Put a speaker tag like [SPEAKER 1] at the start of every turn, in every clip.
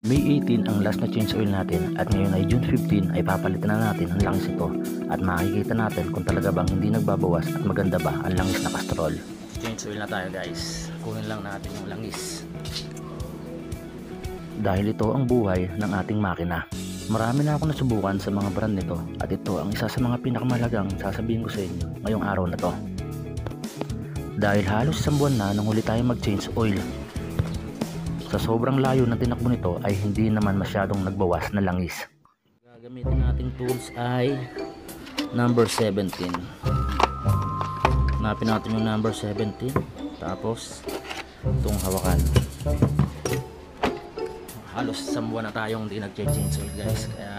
[SPEAKER 1] May 18 ang last na change oil natin at ngayon ay June 15 ay papalitan na natin ang langis ito at makikita natin kung talaga bang hindi nagbabawas at maganda ba ang langis na Castrol. Change oil na tayo guys, kunin lang natin yung langis. Dahil ito ang buhay ng ating makina. Marami na ako nasubukan sa mga brand nito at ito ang isa sa mga pinakamalagang sasabihin ko sa inyo ngayong araw na to. Dahil halos isang buwan na nang huli tayo mag-change oil. Sa sobrang layo ng tinakbo nito ay hindi naman masyadong nagbawas na langis. Gagamitin nating tools ay number 17. Hanapin natin yung number 17. Tapos itong hawakan. Halos isang buwan na tayong hindi nag-change oil guys. Kaya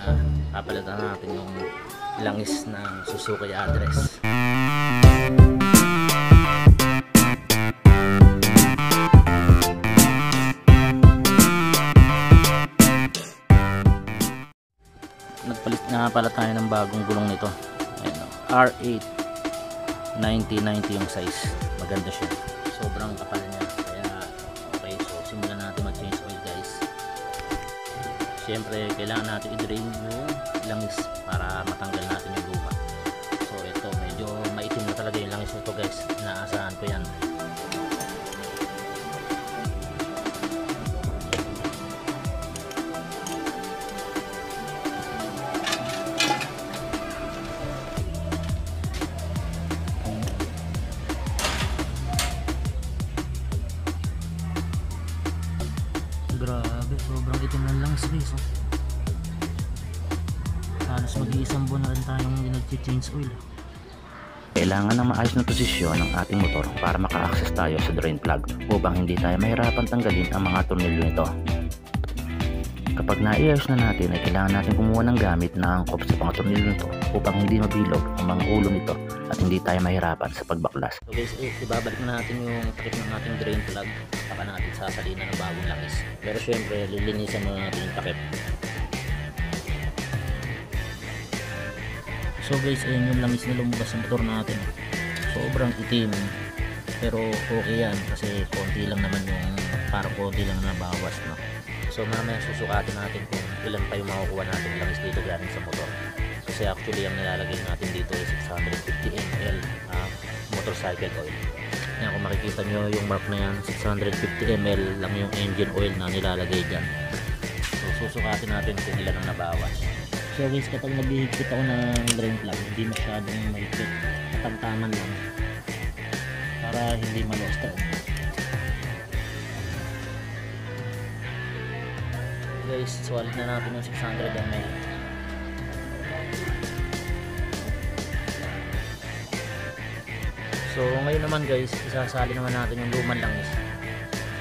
[SPEAKER 1] papalitan natin yung langis ng Suzuki Address. Nagpalit na pala tayo ng bagong gulong nito. Ayan, R8 9090 yung size. Maganda siya. Sobrang kapal niya. Kaya okay, so simulan natin mag-change oil guys. Siyempre kailangan natin i-drain yung langis para matanggal natin yung luma. So ito medyo maitim na talaga yung langis nito guys. Inaasahan ko yan. Grabe, sobrang itim ng langis guys. Halos mag-iisang buwan na rin tayong hindi nag-change oil. Kailangan ng maayos na posisyon ng ating motor para maka-access tayo sa drain plug upang hindi tayo mahirapan tanggalin ang mga tornilyo nito. Kapag naiayos na natin ay kailangan natin kumuha ng gamit na angkop sa mga tornilyo nito upang hindi mabilog ang mga ulo nito at hindi tayo mahirapan sa pagbaklas. So guys, ibabalik na natin yung takip ng ating drain plug. Saka natin sasalinan ng bagong langis. Pero syempre, lilinisan muna natin yung takip. So guys, ayun yung langis na lumabas sa motor natin. Sobrang itim. Pero okay yan kasi konti lang naman yung, parang konti lang nabawas, no? So mamaya susukatin natin kung ilan pa yung makukuha natin langis dito galing sa motor. Kasi actually ang nilalagay natin dito ay 650 ml motorcycle oil. Yan, kung makikita nyo yung mark na yan, 650 ml lang yung engine oil na nilalagay dyan. So susukatin natin kung ilan ang nabawas. So guys, kapag naghihigpit ako ng drain plug, hindi masyadong mahigpit, katamtaman lang para hindi malosta. Guys, suwalit na natin yung 600 ml. So ngayon naman guys, isasali naman natin yung lumang langis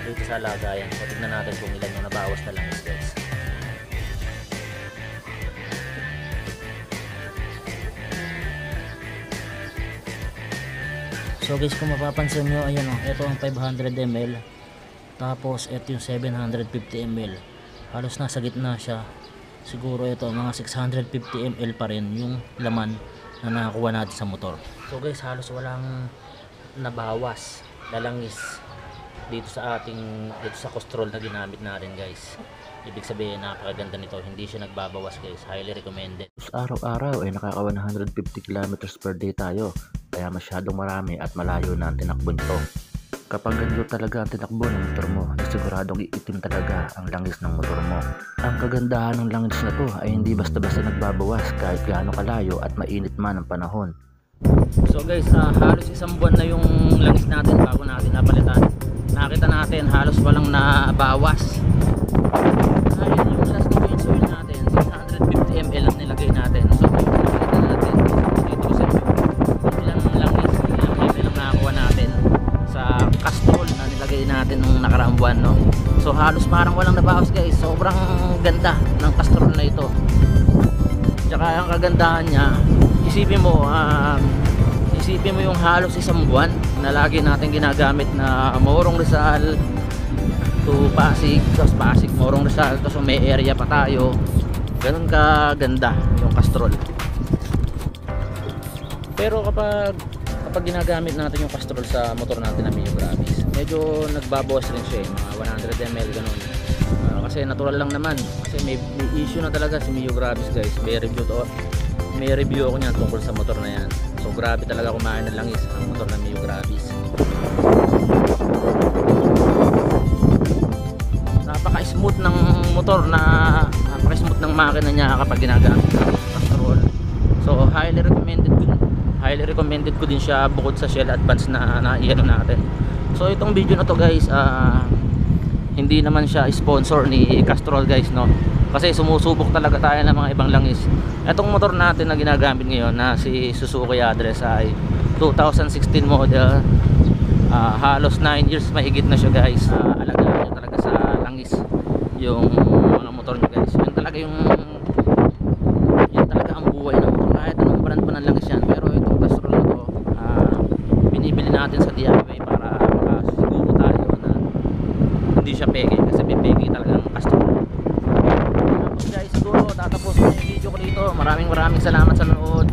[SPEAKER 1] dito sa lagayan. So tignan natin kung ilan yung nabawas na langis guys. So guys, kung mapapansin nyo, ayan o, ito ang 500 ml. Tapos ito yung 750 ml. Halos nasa gitna siya. Siguro ito mga 650 ml pa rin yung laman na nakakuha natin sa motor. So guys, halos walang nabawas na langis dito sa Castrol na ginamit natin guys. Ibig sabihin, napakaganda nito, hindi siya nagbabawas guys. Highly recommended. Araw-araw ay nakaka 150 kilometers per day tayo, kaya masyadong marami at malayo na ang tinakbo nito. Kapag ganito talaga ang tinakbo ng motor mo, ay siguradong iitim talaga ang langis ng motor mo. Ang kagandahan ng langis na to ay hindi basta-basta nagbabawas kahit gaano kalayo at mainit man ang panahon. So guys, halos isang buwan na yung langis natin bago natin napalitan. Nakita natin halos walang nabawas. Ayun yung last na change oil natin, 650 ml ang nilagay natin. So nakita natin dito sa ilang langis, ilang ml ang nakakuha natin sa Castrol na nilagay natin nung nakaraang buwan, no? So halos parang walang nabawas guys. Sobrang ganda ng Castrol na ito. Tsaka ang kagandahan niya, isipin mo yung halos isang buwan na lagi natin ginagamit na Morong Rizal to Pasig, tapos Pasig, Morong Rizal, tapos may area pa tayo. Ganun ka ganda yung Castrol. Pero kapag ginagamit natin yung Castrol sa motor natin na Mio Gravis, medyo nagbabawas rin siya, mga 100 ml ganun. kasi natural lang naman. Kasi may issue na talaga si Mio Gravis guys. May review ako niyan tungkol sa motor na yan. So grabe talaga kumain ng langis ang motor ng Mio Gravis. Napaka-smooth ng motor na napaka-smooth ng makina niya kapag ginagamit ng castrol. So highly recommended ko din siya bukod sa Shell Advance na iano natin. So itong video na to guys, hindi naman siya sponsor ni Castrol guys, no, kasi sumusubok talaga tayo ng mga ibang langis. Itong motor natin na ginagamit ngayon na si Suzuki Address ay 2016 model, halos 9 years mahigit na siya guys. Alagaan nyo talaga sa langis yung mga motor nyo guys. Yun talaga ang buhay ng motor, kahit anong brand pa ng langis yan. Pero itong Castrol na to, binibili natin sa DIY para siguro tayo na hindi siya peke, kasi may peke talagang Castrol. Tapos guys, siguro tatapos ko yung video ko dito. Maraming salamat sa nanood.